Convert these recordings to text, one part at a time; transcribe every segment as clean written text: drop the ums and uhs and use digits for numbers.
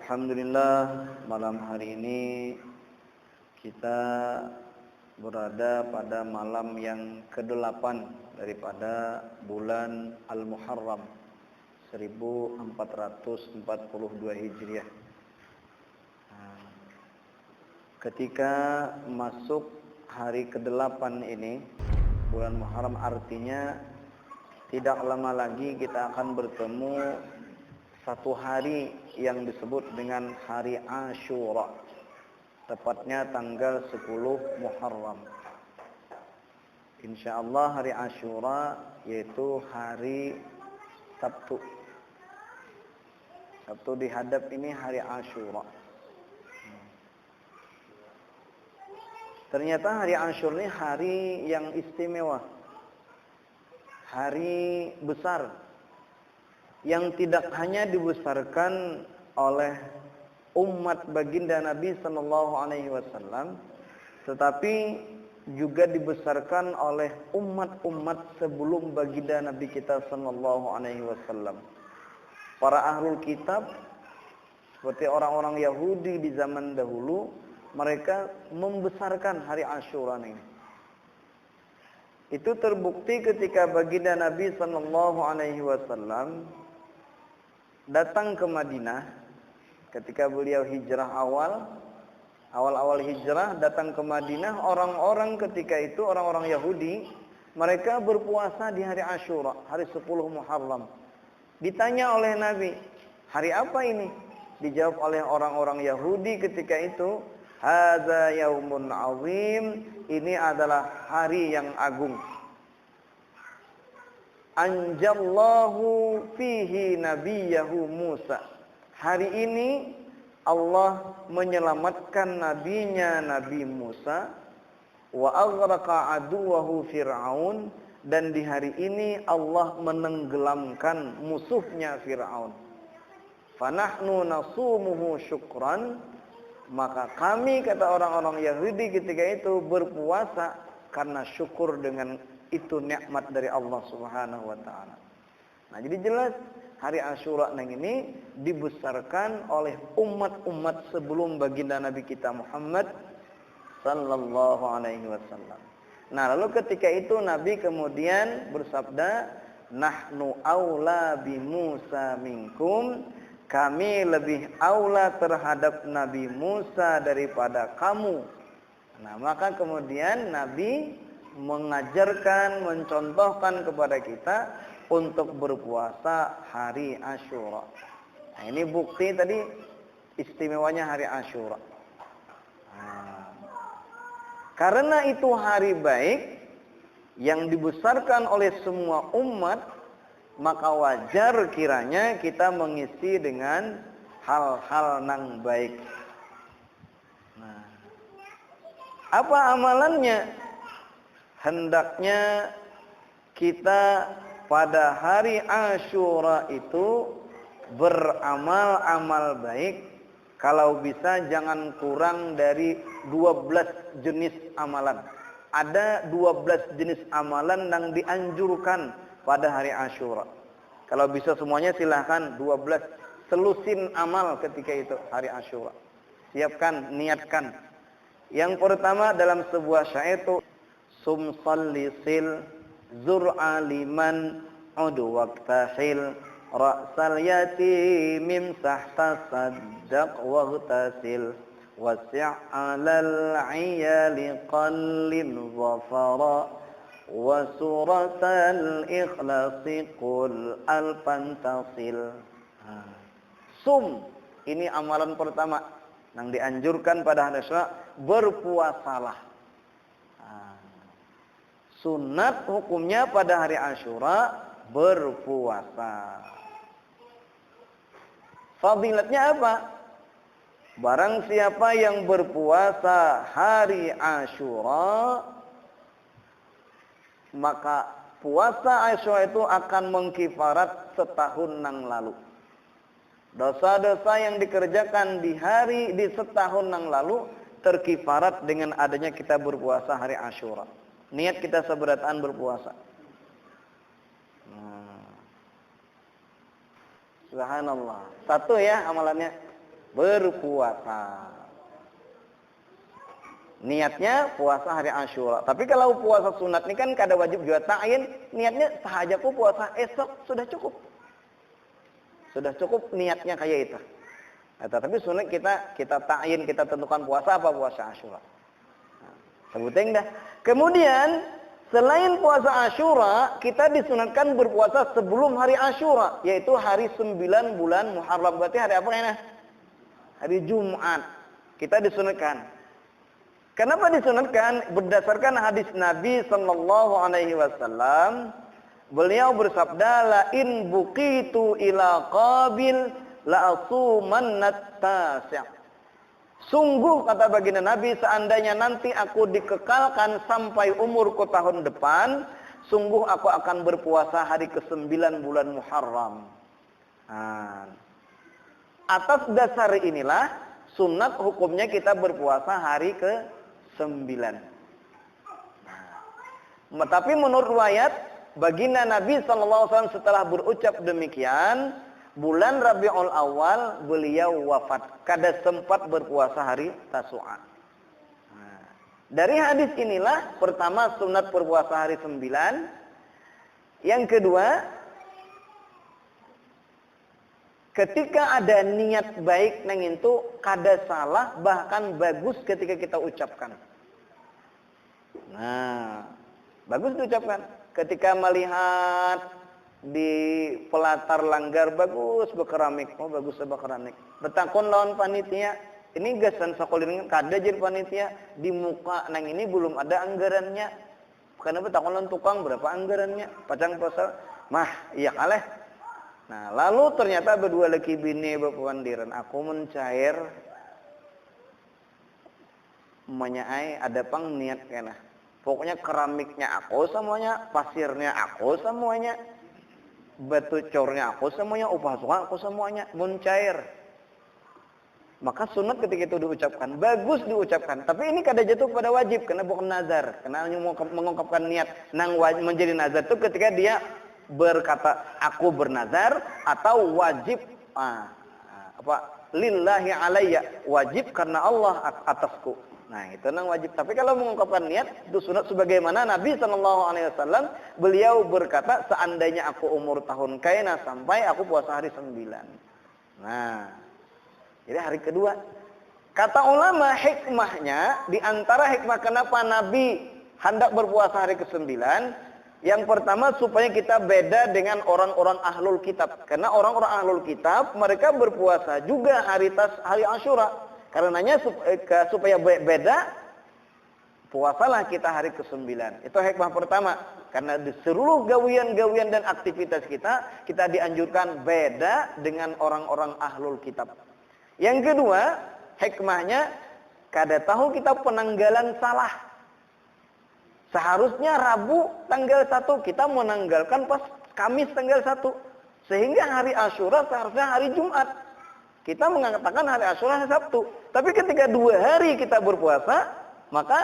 Alhamdulillah, malam hari ini kita berada pada malam yang ke-8 daripada bulan Al-Muharram 1442 Hijriah. Ketika masuk hari ke-8 ini, bulan Muharram, artinya tidak lama lagi kita akan bertemu satu hari yang disebut dengan hari Ashura, tepatnya tanggal 10 Muharram. Insyaallah hari Ashura yaitu hari Sabtu. Sabtu dihadap ini hari Ashura. Ternyata hari Ashura ini hari yang istimewa, hari besar, yang tidak hanya dibesarkan oleh umat baginda Nabi sallallahu alaihi wasallam, tetapi juga dibesarkan oleh umat-umat sebelum baginda Nabi kita sallallahu alaihi wasallam. Para ahlul kitab seperti orang-orang Yahudi di zaman dahulu, mereka membesarkan hari Ashura ini. Itu terbukti ketika baginda Nabi sallallahu alaihi wasallam datang ke Madinah. Ketika beliau hijrah awal hijrah datang ke Madinah, orang-orang ketika itu, orang-orang Yahudi, mereka berpuasa di hari Ashura, hari 10 Muharram. Ditanya oleh Nabi, hari apa ini? Dijawab oleh orang-orang Yahudi ketika itu, hadza yaumun azim, ini adalah hari yang agung. Anjallahu fihi nabiyahu Musa. Hari ini Allah menyelamatkan nabinya Nabi Musa, wa aghraqa aduwahu Fir'aun, dan di hari ini Allah menenggelamkan musuhnya Fir'aun. Fanahnu nasumuhu syukran, maka kami, kata orang-orang Yahudi ketika itu, berpuasa karena syukur dengan itu nikmat dari Allah Subhanahu wa taala. Nah, jadi jelas hari Ashura ini dibesarkan oleh umat-umat sebelum baginda Nabi kita Muhammad sallallahu alaihi wasallam. Nah, lalu ketika itu Nabi kemudian bersabda, nahnu aula bi Musa minkum, kami lebih aula terhadap Nabi Musa daripada kamu. Nah, maka kemudian Nabi mengajarkan, mencontohkan kepada kita untuk berpuasa hari Ashura. Nah, ini bukti tadi istimewanya hari Ashura. Karena itu hari baik yang dibesarkan oleh semua umat, maka wajar kiranya kita mengisi dengan hal-hal yang baik. Nah, apa amalannya? Hendaknya kita pada hari Ashura itu beramal-amal baik. Kalau bisa jangan kurang dari 12 jenis amalan. Ada 12 jenis amalan yang dianjurkan pada hari Ashura. Kalau bisa semuanya silahkan 12, selusin amal ketika itu hari Ashura. Siapkan, niatkan. Yang pertama dalam sebuah syair itu, sum sallisil zur'a liman udu waqtahil ra'sal yatimim sahtasaddaq waghtasil wasi'alal iyali qallin zafara wa suratal ikhlasi qul alpantasil. Sum, ini amalan pertama yang dianjurkan pada hari Ashura, berpuasalah. Sunat hukumnya pada hari Ashura berpuasa. Fadilatnya apa? Barang siapa yang berpuasa hari Ashura, maka puasa Ashura itu akan mengkifarat setahun yang lalu. Dosa-dosa yang dikerjakan di setahun yang lalu terkifarat dengan adanya kita berpuasa hari Ashura. Niat kita seberataan berpuasa. Subhanallah. Satu ya amalannya. berpuasa. Niatnya puasa hari Asyura. Tapi kalau puasa sunat ini kan kada wajib juga ta'yin, niatnya sahajaku puasa esok sudah cukup. Sudah cukup niatnya kayak itu. Nah, tapi sunat kita ta'yin, kita tentukan puasa apa, puasa Asyura. Nah, sebutin dah. Kemudian selain puasa Asyura, kita disunatkan berpuasa sebelum hari Asyura, yaitu hari 9 bulan Muharram. Berarti hari apa ini? Hari Jumat. Kita disunatkan. Kenapa disunatkan? Berdasarkan hadis Nabi sallallahu alaihi wasallam, beliau bersabda, la in buqitu ila qabil la asumannat tasi'. Sungguh, kata baginda Nabi, seandainya nanti aku dikekalkan sampai umurku tahun depan, sungguh aku akan berpuasa hari ke-9 bulan Muharram. Atas dasar inilah sunat hukumnya kita berpuasa hari ke-9. Tapi menurut riwayat baginda Nabi SAW setelah berucap demikian, bulan Rabiul Awal beliau wafat. Kada sempat berpuasa hari Tasu'a. Dari hadis inilah pertama sunat berpuasa hari 9. Yang kedua, ketika ada niat baik nang itu kada salah, bahkan bagus ketika kita ucapkan. Nah, bagus diucapkan. Ketika melihat di pelatar langgar bagus berkeramik, oh bagus berkeramik. Betakon lawan panitia, ini gasan sakolin kada jadi panitia, di muka nang ini belum ada anggarannya. Karena betakon lawan tukang berapa anggarannya, pacang pasal, mah iya kaleh. Nah, lalu ternyata berdua laki bini berpandiran, aku mencair menyaai ada pang niat kena. Pokoknya keramiknya aku semuanya, pasirnya aku semuanya, batu cornya aku semuanya, upah suka aku semuanya, mencair. Maka sunat ketika itu diucapkan, bagus diucapkan. Tapi ini kada jatuh pada wajib, karena bukan nazar. Karena mengungkapkan niat nang menjadi nazar itu ketika dia berkata aku bernazar atau wajib lillahi alayya, wajib karena Allah atasku. Nah, itu nang wajib. Tapi kalau mengungkapkan niat itu sunat, sebagaimana Nabi SAW beliau berkata, seandainya aku umur tahun kaina sampai aku puasa hari 9. Nah, jadi hari kedua. Kata ulama hikmahnya, di antara hikmah kenapa Nabi hendak berpuasa hari ke-9, yang pertama supaya kita beda dengan orang-orang ahlul kitab. Karena orang-orang ahlul kitab mereka berpuasa juga hari Asyura. Karenanya supaya beda, puasalah kita hari ke-9. Itu hikmah pertama. Karena di seluruh gawian-gawian dan aktivitas kita dianjurkan beda dengan orang-orang ahlul kitab. Yang kedua, hikmahnya kada tahu kita penanggalan salah. Seharusnya Rabu tanggal 1, kita menanggalkan pas Kamis tanggal 1. Sehingga hari Asyura seharusnya hari Jumat. Kita mengatakan hari Asyura hari Sabtu. Tapi ketika 2 hari kita berpuasa, maka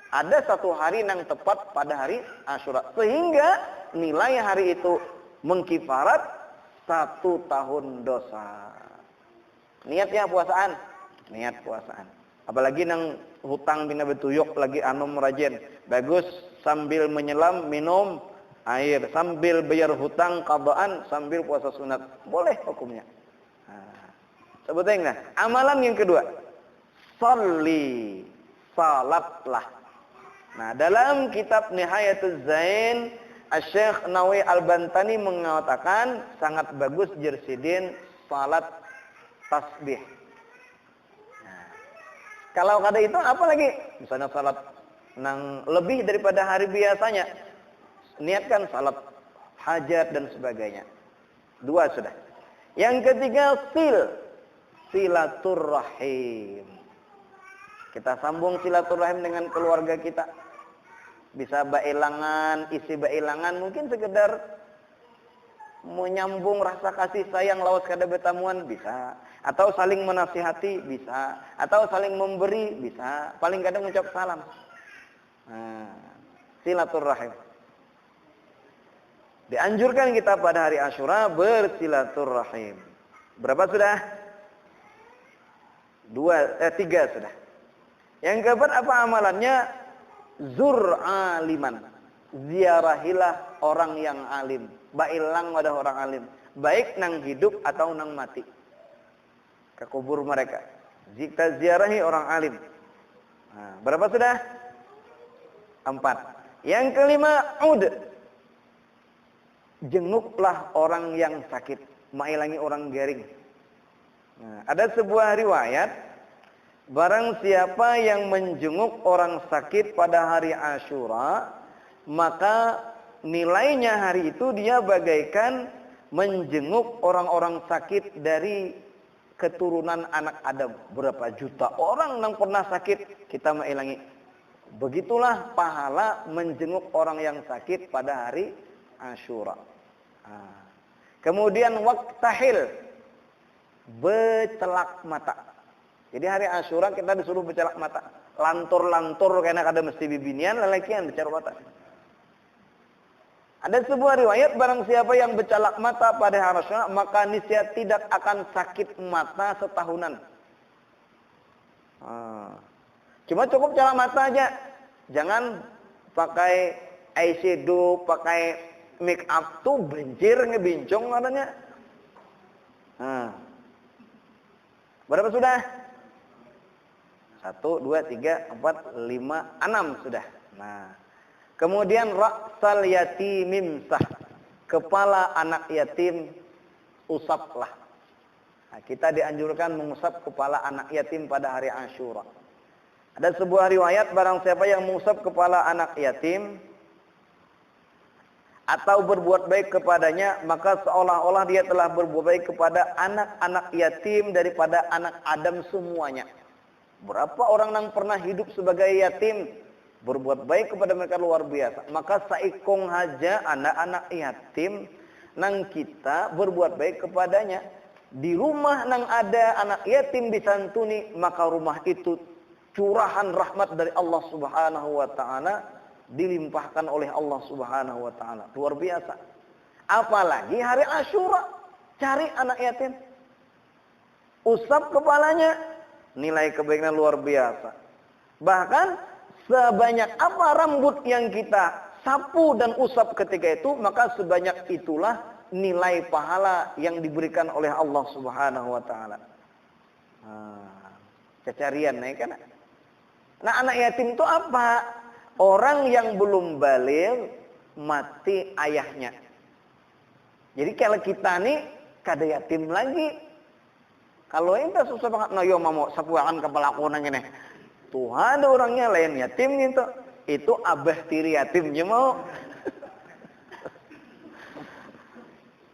ada 1 hari yang tepat pada hari Asyura. Sehingga nilai hari itu mengkifarat 1 tahun dosa. Niatnya puasaan. Niat puasaan. Apalagi nang hutang bina betuyuk lagi anom rajin. Bagus sambil menyelam minum air. Sambil bayar hutang qadaan sambil puasa sunat. Boleh hukumnya. Sebutnya amalan yang kedua, sholli, salatlah. Nah, dalam kitab Nihayatuz Zain, Syekh Nawawi Al-Bantani mengatakan sangat bagus jersidin salat tasbih. Nah, kalau kada itu apa lagi? Misalnya salat nang lebih daripada hari biasanya, niatkan salat hajat dan sebagainya. 2 sudah. Yang ketiga silaturrahim. Kita sambung silaturrahim dengan keluarga kita. Bisa bailangan, isi bailangan mungkin sekedar menyambung rasa kasih sayang lawas kada betamuan bisa, atau saling menasihati bisa, atau saling memberi bisa, paling kadang mengucap salam. Nah, silaturrahim. Dianjurkan kita pada hari Asyura bersilaturrahim. Berapa sudah? Tiga sudah. Yang keempat apa amalannya? Zur aliman. Ziarahilah orang yang alim. Bailang wadah orang alim. Baik nang hidup atau nang mati. Ke kubur mereka. Jika ziarahi orang alim. Nah, berapa sudah? 4. Yang kelima, ud. Jenguklah orang yang sakit. Mailangi orang garing. Nah, ada sebuah riwayat, barang siapa yang menjenguk orang sakit pada hari Asyura, maka nilainya hari itu dia bagaikan menjenguk orang-orang sakit dari keturunan anak Adam. Berapa juta orang yang pernah sakit, kita mailangi. Begitulah pahala menjenguk orang yang sakit pada hari Asyura. Nah. Kemudian waktahil, becelak mata. Jadi hari Asyura kita disuruh becelak mata. Lantur-lantur karena kada mesti bibinian, lelekian becelak mata. Ada sebuah riwayat, barang siapa yang becelak mata pada hari Asyura, maka niscaya tidak akan sakit mata setahunan. Cuma cukup celak mata aja. Jangan pakai eyeshadow, pakai make up tuh benjir ngebincong adanya. Berapa sudah? 1, 2, 3, 4, 5, 6 sudah. Nah, kemudian ra'sal yatimim sah. Kepala anak yatim usaplah. Nah, kita dianjurkan mengusap kepala anak yatim pada hari Asyura. Ada sebuah riwayat, barang siapa yang mengusap kepala anak yatim atau berbuat baik kepadanya, maka seolah-olah dia telah berbuat baik kepada anak-anak yatim daripada anak Adam semuanya. Berapa orang yang pernah hidup sebagai yatim, berbuat baik kepada mereka luar biasa. Maka saikong haja anak-anak yatim nang kita berbuat baik kepadanya. Di rumah nang ada anak yatim disantuni, maka rumah itu curahan rahmat dari Allah Subhanahu wa taala, dilimpahkan oleh Allah Subhanahu wa taala. Luar biasa. Apalagi hari Asyura, cari anak yatim, usap kepalanya, nilai kebaikan luar biasa. Bahkan sebanyak apa rambut yang kita sapu dan usap ketika itu, maka sebanyak itulah nilai pahala yang diberikan oleh Allah Subhanahu wa taala. Cecarian naik kan? Nah, anak yatim itu apa? Orang yang belum baligh mati ayahnya. Jadi kalau kita nih kada yatim lagi. Kalau ente susah banget, no yo mau sapuan kepala kunang ini. Tuhan ada orangnya lain yatim gitu. Itu abah tiri yatimnya mau.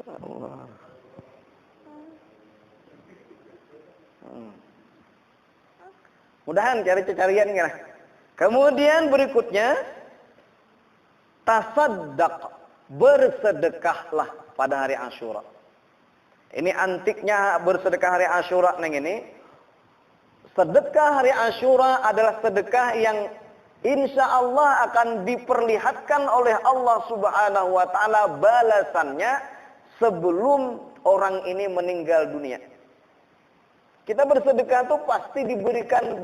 Allah. Mudahan cari-carian kira. Kemudian berikutnya, tasaddaq, bersedekahlah pada hari Asyura. Ini antiknya bersedekah hari Asyura neng ini. Sedekah hari Asyura adalah sedekah yang insya Allah akan diperlihatkan oleh Allah Subhanahu wa taala balasannya sebelum orang ini meninggal dunia. Kita bersedekah itu pasti diberikan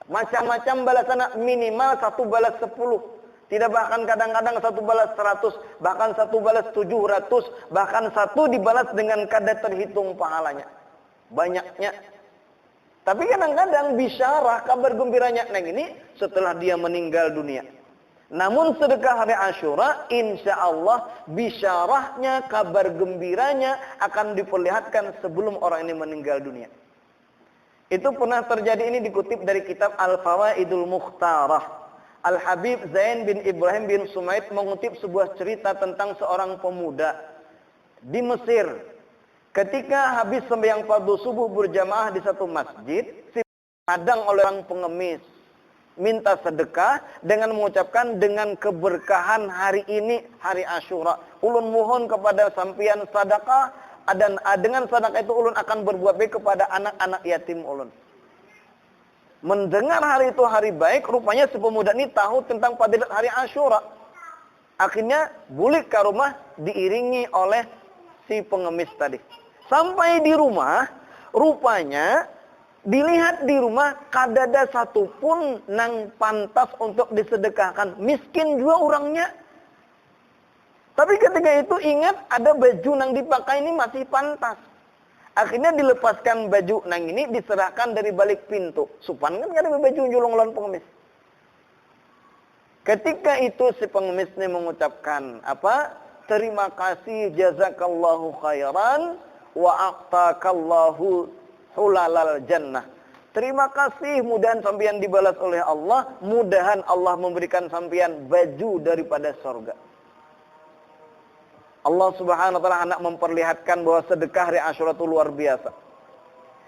macam-macam balasan, minimal 1 balas 10. Tidak bahkan kadang-kadang 1 balas 100, bahkan 1 balas 700, bahkan 1 dibalas dengan kada terhitung pahalanya. Banyaknya. Tapi kadang-kadang bisyarah, kabar gembiranya neng ini setelah dia meninggal dunia. Namun sedekah hari Asyura, insya Allah bisyarahnya, kabar gembiranya akan diperlihatkan sebelum orang ini meninggal dunia. Itu pernah terjadi, ini dikutip dari kitab Al-Fawaidul Mukhtarah. Al-Habib Zain bin Ibrahim bin Sumaid mengutip sebuah cerita tentang seorang pemuda di Mesir. Ketika habis sembahyang fardu subuh berjamaah di satu masjid, dihadang oleh orang pengemis, minta sedekah dengan mengucapkan, dengan keberkahan hari ini, hari Asyura, ulun mohon kepada sampian sedekah, dan dengan sedekah itu ulun akan berbuat baik kepada anak-anak yatim ulun. Mendengar hari itu hari baik, rupanya si pemuda ini tahu tentang fadilat hari Asyura. Akhirnya bulik ke rumah diiringi oleh si pengemis tadi. Sampai di rumah, Rupanya dilihat di rumah kadada satupun nang pantas untuk disedekahkan. Miskin juga orangnya. Tapi ketika itu ingat ada baju nang dipakai ini masih pantas. Akhirnya dilepaskan baju nang ini diserahkan dari balik pintu. Supan kan ada baju julung lawan pengemis. Ketika itu si pengemis ini mengucapkan apa? Terima kasih jazakallahu khairan wa aqtakallahu hulalal jannah. Terima kasih, mudahan sampean dibalas oleh Allah, mudahan Allah memberikan sampean baju daripada surga. Allah Subhanahu wa taala hendak memperlihatkan bahwa sedekah hari Asyura itu luar biasa.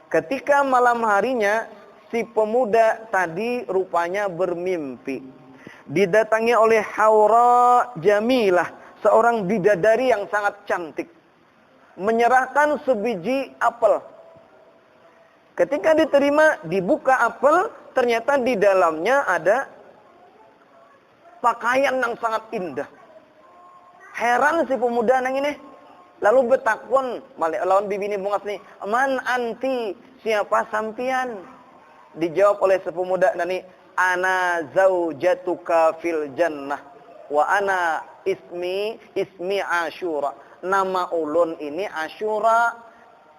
Ketika malam harinya si pemuda tadi rupanya bermimpi. Didatangi oleh Haura Jamilah, seorang bidadari yang sangat cantik. Menyerahkan sebiji apel. Ketika diterima, dibuka apel, ternyata di dalamnya ada pakaian yang sangat indah. Heran si pemuda nang ini. Lalu betakun, lawan bibi ini bungas nih, man anti, siapa sampian? Dijawab oleh si pemuda nani, ana zaujatuka fil jannah wa ana ismi Asyura. Nama ulun ini Asyura,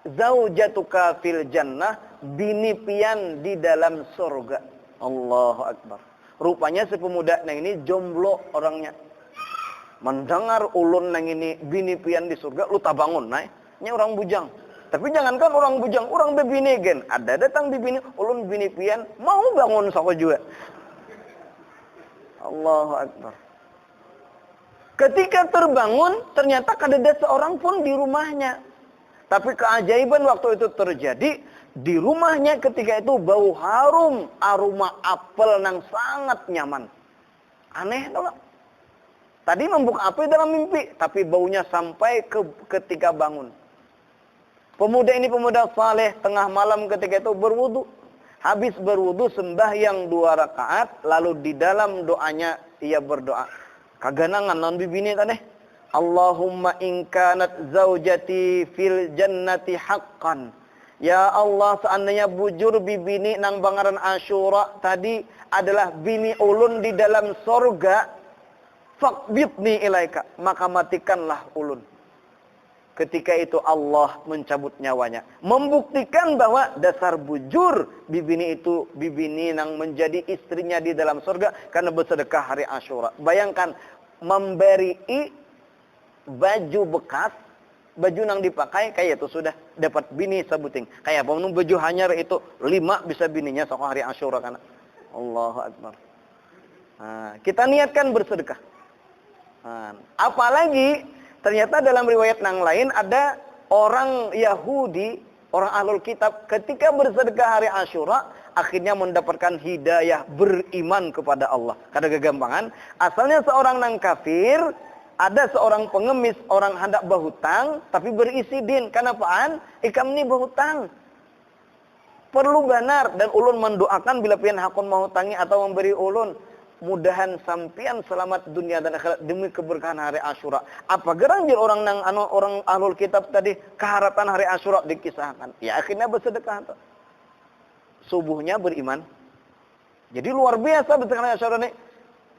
zaujatuka fil jannah, bini pian di dalam surga. Allahu Akbar. Rupanya si pemuda nang ini jomblo orangnya. Mendengar ulun nang ini bini pian di surga, lu tak bangun naik. Nya orang bujang. Tapi jangankan orang bujang, orang bebini gen. Ada datang bibini, ulun bini pian, mau bangun sako juga. Allahu Akbar. Ketika terbangun, ternyata kadada seorang pun di rumahnya. Tapi keajaiban waktu itu terjadi, di rumahnya ketika itu bau harum, aroma apel yang sangat nyaman. Aneh tau gak? Tadi membuka apel dalam mimpi, tapi baunya sampai ketika bangun. Pemuda ini pemuda saleh, tengah malam ketika itu berwudu. Habis berwudu sembahyang 2 rakaat, lalu di dalam doanya ia berdoa. Kaganangan non bibini tadi. Allahumma in kanat zaujati fil jannati haqqan. Ya Allah, seandainya bujur bibini nang bangaran Asyura tadi adalah bini ulun di dalam sorga, faqbidni ilaika, maka matikanlah ulun. Ketika itu Allah mencabut nyawanya, membuktikan bahwa dasar bujur bibini itu bibini nang menjadi istrinya di dalam sorga karena bersedekah hari Asyura. Bayangkan memberi baju bekas, baju nang dipakai kayak itu sudah dapat bini sabuting. Kayak apa baju hanyar itu 5 bisa bininya sok hari Asyura kana. Allahu Akbar. Nah, kita niatkan bersedekah. Nah, apalagi ternyata dalam riwayat nang lain ada orang Yahudi, orang Ahlul Kitab ketika bersedekah hari Asyura akhirnya mendapatkan hidayah beriman kepada Allah. Kada kegampangan, asalnya seorang nang kafir, ada seorang pengemis, orang hendak berhutang, tapi berisi din. Kenapaan? Ikam ni berhutang. Perlu benar, dan ulun mendoakan bila pian hakun menghutangi atau memberi ulun. Mudahan sampian selamat dunia dan akhirat demi keberkahan hari Asyura. Apa geranjir orang nang orang Ahlul Kitab tadi keharapan hari Asyura dikisahkan. Ya akhirnya bersedekah. Subuhnya beriman. Jadi luar biasa bersedekah hari Asyura ini.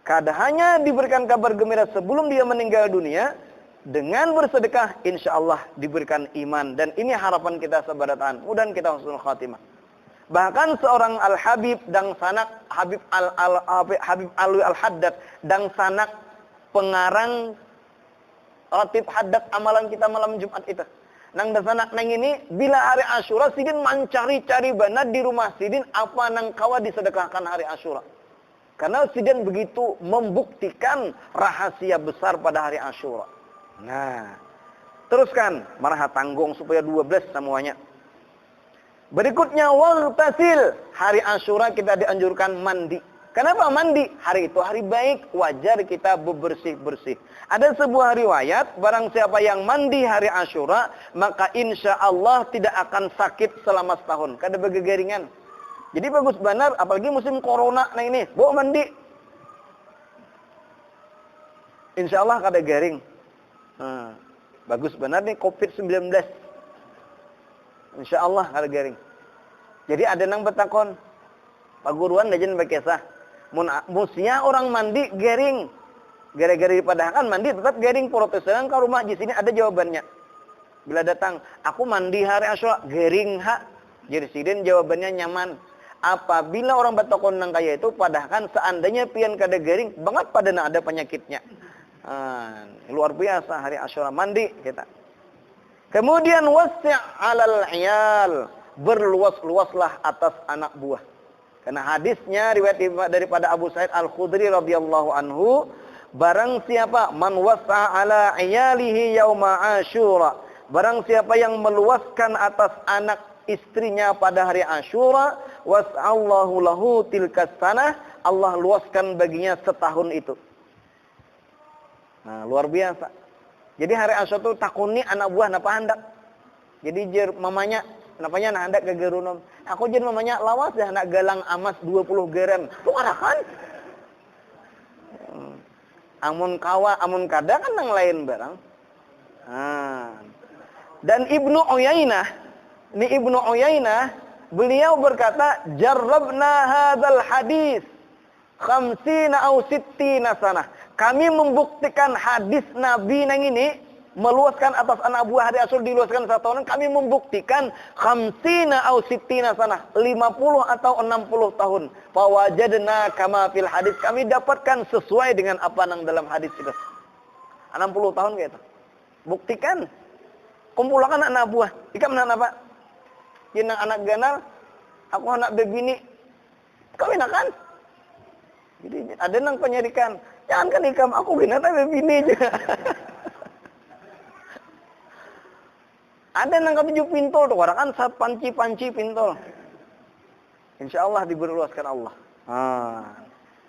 Kada hanya diberikan kabar gembira sebelum dia meninggal dunia, dengan bersedekah insya Allah diberikan iman. Dan ini harapan kita sabarataan. Mudah kita husnul khatimah. Bahkan seorang Al-Habib dan sanak Habib Alwi Al-Haddad dan sanak pengarang ratib haddad amalan kita malam Jumat itu. Nang dan sanak nang ini bila hari Asyura sidin mencari-cari banat di rumah sidin apa nang kawa disedekahkan hari Asyura. Karena sidin begitu membuktikan rahasia besar pada hari Asyura. Nah, teruskan marah tanggung supaya 12 semuanya. Berikutnya wagtasil, hari Asyura kita dianjurkan mandi. Kenapa mandi? Hari itu hari baik, wajar kita bebersih-bersih. Ada sebuah riwayat, barang siapa yang mandi hari Asyura, maka insya Allah tidak akan sakit selama setahun. Kada bergegeringan. Jadi bagus benar, apalagi musim corona nah ini, bawa mandi. Insya Allah kada garing. Bagus benar nih COVID-19. Insyaallah kalau gering. Jadi ada nang betakon paguruan dajen bakesah. Mun musnya orang mandi gering. Gara-gara dipadahkan mandi tetap gering protesan ke rumah di sini ada jawabannya. Bila datang, aku mandi hari Asyura gering ha. Jadi sidin jawabannya nyaman. Apabila orang betakon nang kaya itu padahkan seandainya pian kada gering banget pada ada penyakitnya. Luar biasa hari Asyura mandi kita. Kemudian wasi' 'alal 'iyal, berluas-luaslah atas anak buah. Karena hadisnya riwayat daripada Abu Sa'id Al-Khudri radhiyallahu anhu, barang siapa man wasa' 'ala 'iyalihi yauma Asyura, barang siapa yang meluaskan atas anak istrinya pada hari Asyura, was'allahu lahu tilkas sanah, Allah luaskan baginya setahun itu. Nah, luar biasa. Jadi hari Asyura itu takuni anak buah napa hendak. Jadi jer mamanya napanya nak hendak ke gerunom. Aku jer mamanya lawas dah nak galang amas 20 gram. Lu arakan. Amun kawa, amun kada kan nang lain barang. Dan Ibnu Uyainah, beliau berkata, "Jarrabna hadzal hadis 50 au 60 sanah." Kami membuktikan hadis Nabi nang ini meluaskan atas anak buah hari Asyura diluaskan 1 tahun. Kami membuktikan 50 au 60 sanah, 50 atau 60 tahun. Fawajadna kama fil hadis. Kami dapatkan sesuai dengan apa nang dalam hadis itu. 60 tahun gitu. Buktikan. Kumpulkan anak buah. Ika menan apa? Jenang anak ganal, aku anak bebini. Kawin akan. Jadi ada nang penyerikan. Jangan kan ikam, aku binatang bebini aja. Ada nang ketujuh pintol tuh, orang kan saat panci pintol. Insyaallah diberluaskan Allah.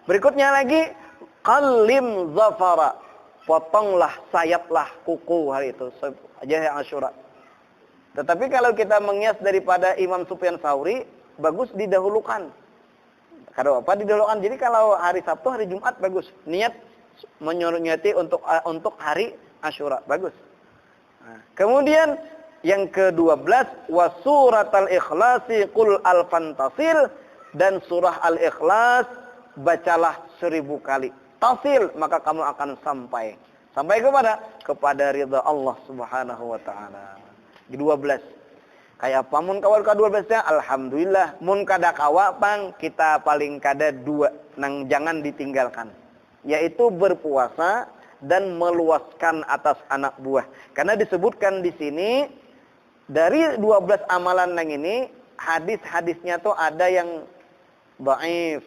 Berikutnya lagi, qalim zafara. Potonglah, sayaplah kuku hari itu. Aja yang Asyura. Tetapi kalau kita mengias daripada Imam Sufyan Tsauri, bagus didahulukan. Kalau apa didahulukan? Jadi kalau hari Sabtu, hari Jumat bagus. Niat menyuruhnyati untuk hari Asyura, bagus. Kemudian yang ke-12 wasuratal ikhlasi qul al-fantasil, dan surah Al-Ikhlas bacalah 1000 kali. Tasil, maka kamu akan sampai kepada ridha Allah Subhanahu wa taala. 12. Kayak apa mun kawal ke-12-nya? Alhamdulillah. Mun kada kawa pang kita paling kada 2 nang jangan ditinggalkan. Yaitu berpuasa dan meluaskan atas anak buah. Karena disebutkan di sini dari 12 amalan nang ini hadis-hadisnya tuh ada yang dhaif.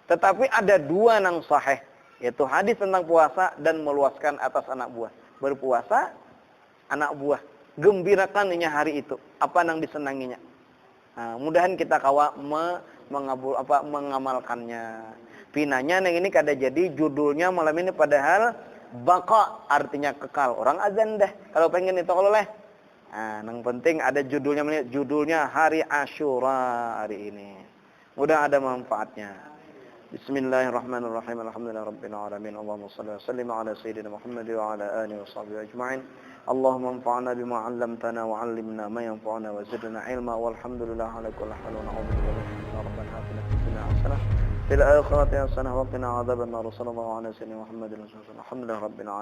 Tetapi ada 2 nang sahih, yaitu hadis tentang puasa dan meluaskan atas anak buah. Berpuasa anak buah, gembirakannya hari itu, apa nang disenanginya. Mudahan kita kawa mengamalkannya. Pinanya nang ini kada jadi judulnya malam ini padahal baqa artinya kekal. Orang azan dah kalau pengen itu kalau leh. Nang penting ada judulnya hari Asyura hari ini. Mudah ada manfaatnya. Bismillahirrahmanirrahim. Alhamdulillahirabbil alamin. Allahumma shalli wa sallim ala sayyidina Muhammad wa ala alihi washabihi ajma'in. Allahumma anfa'na bima 'allamtana wa 'allimna ma yanfa'una wa zidna 'ilma walhamdulillahi ala kulli hal wa na'udzu bika min syarri rabbana atina fid dunya hasanah fil akhirati hasanah wa qina 'adzaban nar. Sallallahu alaihi wa sallam Muhammadin rasulullah. Alhamdulillahirabbil alamin.